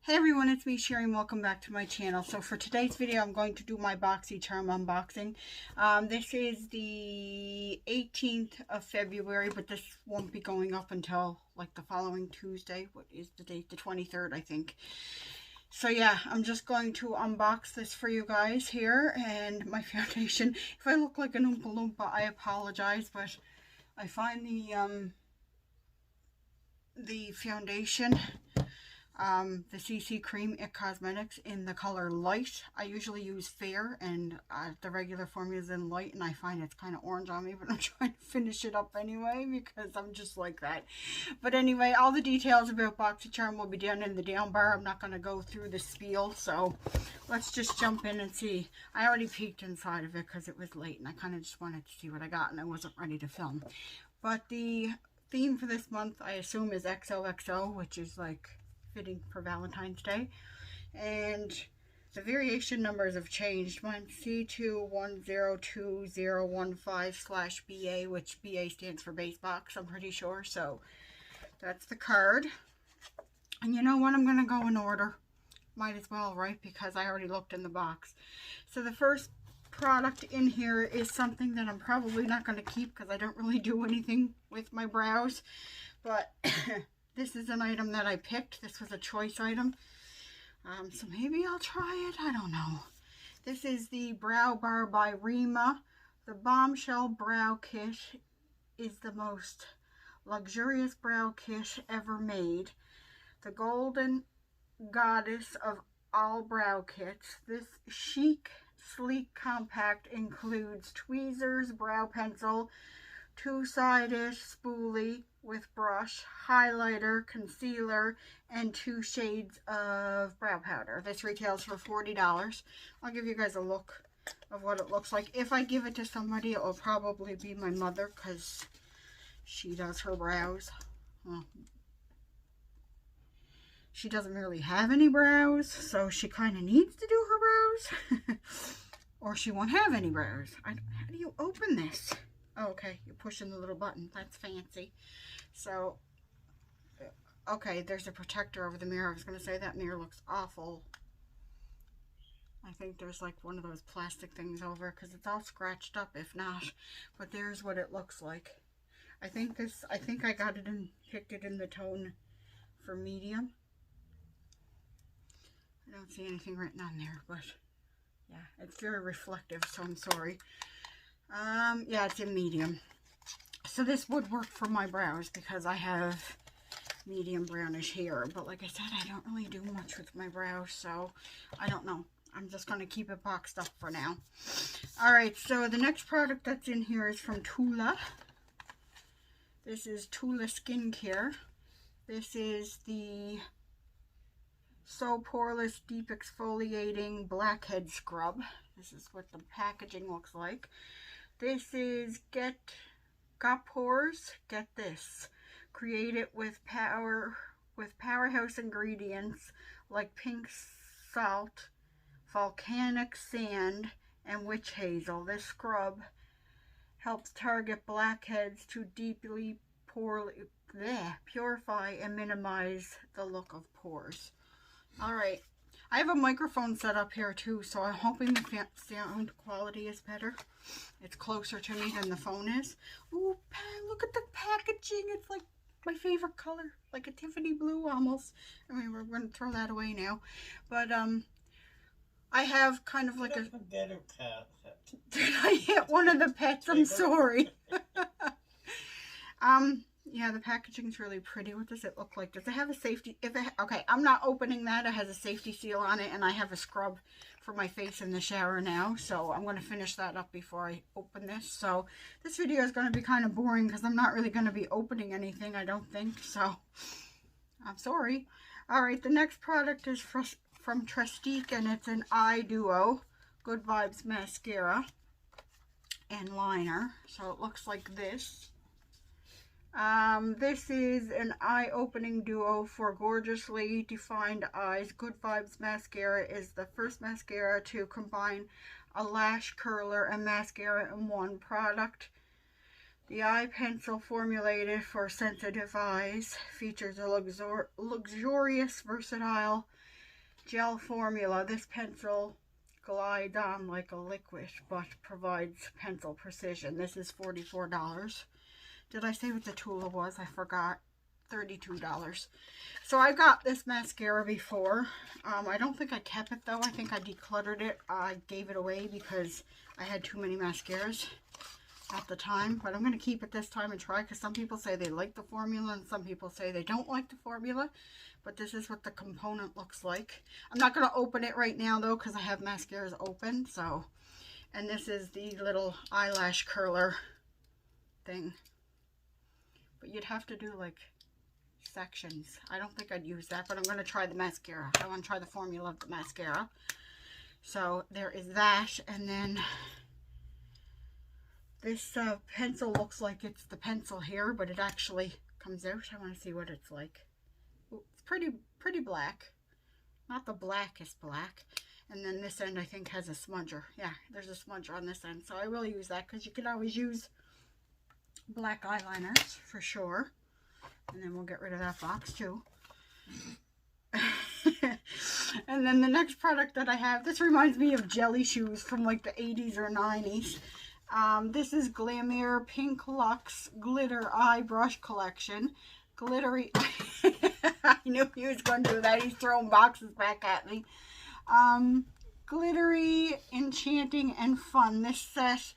Hey everyone, it's me Sherry. Welcome back to my channel. So for today's video, I'm going to do my Boxycharm unboxing. This is the 18th of February, but this won't be going up until like the following Tuesday. What is the date? The 23rd, I think. So yeah, I'm just going to unbox this for you guys here. And my foundation, if I look like an Oompa Loompa, I apologize, but I find the foundation, the CC Cream It Cosmetics in the color light. I usually use fair, and the regular formula is in light, and I find it's kind of orange on me, but I'm trying to finish it up anyway because I'm just like that. But anyway, all the details about Boxycharm will be down in the down bar. I'm not going to go through the spiel, so let's just jump in and see. I already peeked inside of it because it was late, and I kind of just wanted to see what I got, and I wasn't ready to film. But the theme for this month, I assume, is XOXO, which is like fitting for Valentine's Day. And the variation numbers have changed. Mine's C21022015/BA, which BA stands for base box, I'm pretty sure. So that's the card. And you know what? I'm going to go in order. Might as well, right? Because I already looked in the box. So the first product in here is something that I'm probably not going to keep because I don't really do anything with my brows. But this is an item that I picked. This was a choice item. So maybe I'll try it. I don't know. This is the Brow Bar by Rima. The Bombshell Brow Kit is the most luxurious brow kit ever made. The golden goddess of all brow kits. This chic, sleek compact includes tweezers, brow pencil, two-sided spoolie with brush, highlighter, concealer, and 2 shades of brow powder. This retails for $40. I'll give you guys a look of what it looks like. If I give it to somebody, it will probably be my mother because she does her brows. Well, she doesn't really have any brows, so she kind of needs to do her brows. Or she won't have any brows. How do you open this? Oh, okay, you're pushing the little button. That's fancy. So, okay, there's a protector over the mirror. I was going to say that mirror looks awful. I think there's like one of those plastic things over because it's all scratched up, if not. But there's what it looks like. I think I got it and picked it in the tone for medium. I don't see anything written on there, but yeah, it's very reflective, so I'm sorry. Yeah, it's in medium. So this would work for my brows because I have medium brownish hair. But like I said, I don't really do much with my brows, so I don't know. I'm just going to keep it boxed up for now. Alright, so the next product that's in here is from Tula. This is Tula Skincare. This is the So Poreless Deep Exfoliating Blackhead Scrub. This is what the packaging looks like. This is Got Pores, get this. Create it with powerhouse ingredients like pink salt, volcanic sand, and witch hazel. This scrub helps target blackheads to deeply purify and minimize the look of pores. Alright, I have a microphone set up here too, so I'm hoping the sound quality is better. It's closer to me than the phone is. Ooh, look at the packaging. It's like my favorite color, like a Tiffany blue almost. I mean, we're going to throw that away now. But I have kind of like a... Did I hit one of the pets? I'm sorry. Yeah, the packaging's really pretty. What does it look like? Does it have a safety? Okay, I'm not opening that. It has a safety seal on it, and I have a scrub for my face in the shower now. So I'm going to finish that up before I open this. So this video is going to be kind of boring because I'm not really going to be opening anything, I don't think. So I'm sorry. All right, the next product is from Trestique, and it's an eye duo. Good Vibes Mascara and Liner. So it looks like this. This is an eye-opening duo for gorgeously defined eyes. Good Vibes Mascara is the first mascara to combine a lash curler and mascara in one product. The eye pencil formulated for sensitive eyes features a luxurious, versatile gel formula. This pencil glides on like a liquid, but provides pencil precision. This is $44. Did I say what the tool was? I forgot. $32. So I got this mascara before. I don't think I kept it though. I think I decluttered it. I gave it away because I had too many mascaras at the time. But I'm going to keep it this time and try, because some people say they like the formula and some people say they don't like the formula. But this is what the component looks like. I'm not going to open it right now though, because I have mascaras open. So, and this is the little eyelash curler thing. But you'd have to do like sections. I don't think I'd use that, but I'm going to try the mascara. I want to try the formula of the mascara. So there is that, and then this pencil looks like it's the pencil here, but it actually comes out. I want to see what it's like. Ooh, it's pretty black, not the blackest black. And then this end I think has a smudger. Yeah, there's a smudger on this end, so I will use that, because you can always use black eyeliners for sure. And then we'll get rid of that box too. And then the next product that I have, this reminds me of jelly shoes from like the 80s or 90s. This is Glamour Pink Luxe Glitter Eye Brush Collection. Glittery. I knew he was going to do that. He's throwing boxes back at me. Glittery, enchanting, and fun. This set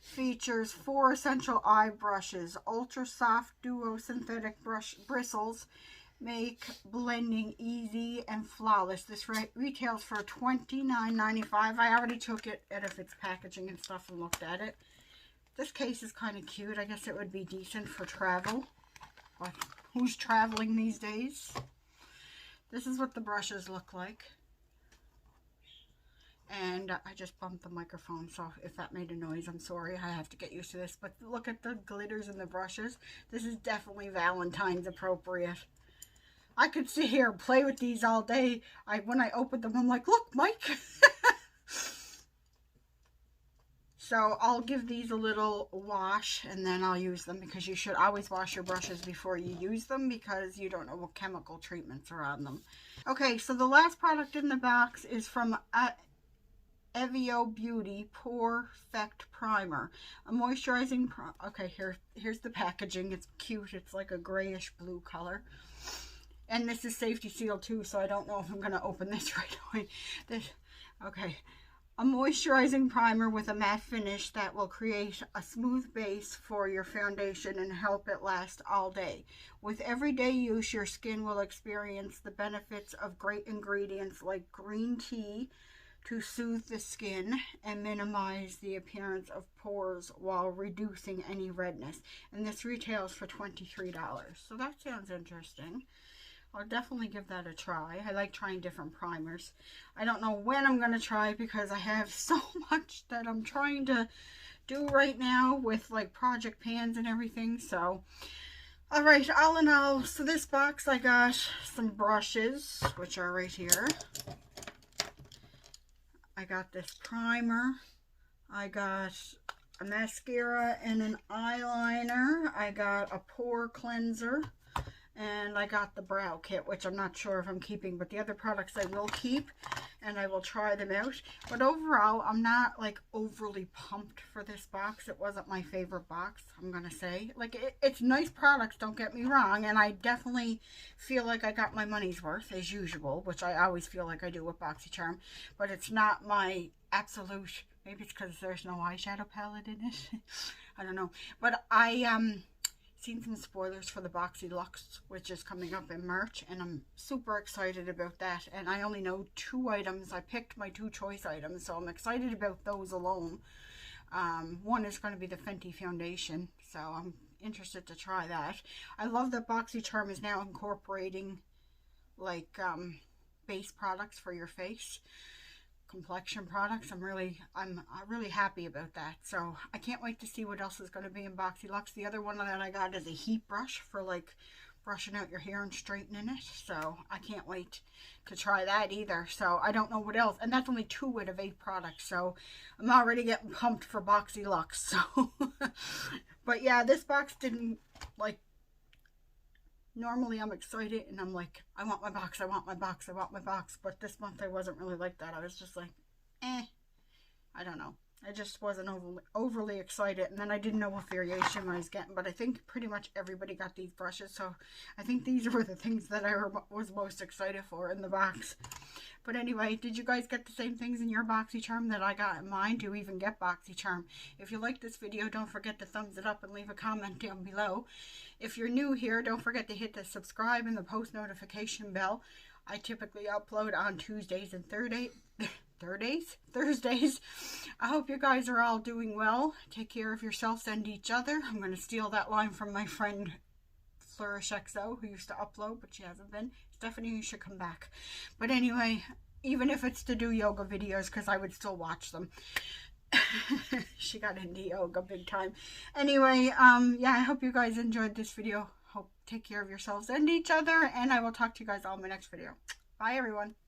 features 4 essential eye brushes. Ultra soft duo synthetic brush bristles make blending easy and flawless. This retails for $29.95. I already took it out of its packaging and stuff and looked at it. This case is kind of cute. I guess it would be decent for travel. But who's traveling these days? This is what the brushes look like. And I just bumped the microphone, so if that made a noise, I'm sorry. I have to get used to this. But look at the glitters and the brushes. This is definitely Valentine's appropriate. I could sit here and play with these all day. When I opened them, I'm like, look, Mike. So I'll give these a little wash, and then I'll use them, because you should always wash your brushes before you use them, because you don't know what chemical treatments are on them. Okay, so the last product in the box is from Evio Beauty Perfect Primer, a moisturizing okay, here's the packaging. It's cute. It's like a grayish blue color, and this is safety sealed too, so I don't know if I'm going to open this right away. Okay, a moisturizing primer with a matte finish that will create a smooth base for your foundation and help it last all day. With everyday use, your skin will experience the benefits of great ingredients like green tea to soothe the skin and minimize the appearance of pores while reducing any redness. And this retails for $23. So that sounds interesting. I'll definitely give that a try. I like trying different primers. I don't know when I'm going to try, because I have so much that I'm trying to do right now with like project pans and everything. So, alright, all in all, so this box I got some brushes, which are right here. I got this primer, I got a mascara and an eyeliner, I got a pore cleanser, and I got the brow kit, which I'm not sure if I'm keeping, but the other products I will keep, and I will try them out. But overall, I'm not like overly pumped for this box. It wasn't my favorite box, I'm gonna say. Like, it's nice products, don't get me wrong, and I definitely feel like I got my money's worth as usual, which I always feel like I do with Boxycharm, but it's not my absolute. Maybe it's because there's no eyeshadow palette in it. I don't know, but I seen some spoilers for the BOXYLUXE, which is coming up in March, and I'm super excited about that. And I only know 2 items. I picked my 2 choice items, so I'm excited about those alone. One is going to be the Fenty foundation, so I'm interested to try that. I love that Boxycharm is now incorporating like base products for your face, complexion products. I'm really happy about that. So I can't wait to see what else is going to be in BOXYLUXE. The other one that I got is a heat brush for like brushing out your hair and straightening it. So I can't wait to try that either. So I don't know what else. And that's only 2 out of 8 products. So I'm already getting pumped for BOXYLUXE. So, but yeah, this box didn't like Normally I'm excited and I'm like, I want my box, I want my box, I want my box. But this month I wasn't really like that. I was just like, I don't know. I just wasn't overly excited. And then I didn't know what variation I was getting. But I think pretty much everybody got these brushes. So I think these were the things that I was most excited for in the box. But anyway, did you guys get the same things in your Boxycharm that I got in mine? Do you even get Boxycharm? If you like this video, don't forget to thumbs it up and leave a comment down below. If you're new here, don't forget to hit the subscribe and the post notification bell. I typically upload on Tuesdays and Thursdays. I hope you guys are all doing well. Take care of yourselves and each other. I'm going to steal that line from my friend Flourish XO, who used to upload, but she hasn't been. Stephanie, you should come back. But anyway, even if it's to do yoga videos, because I would still watch them. She got into yoga big time. Anyway, yeah, I hope you guys enjoyed this video. Take care of yourselves and each other, and I will talk to you guys all in my next video. Bye, everyone.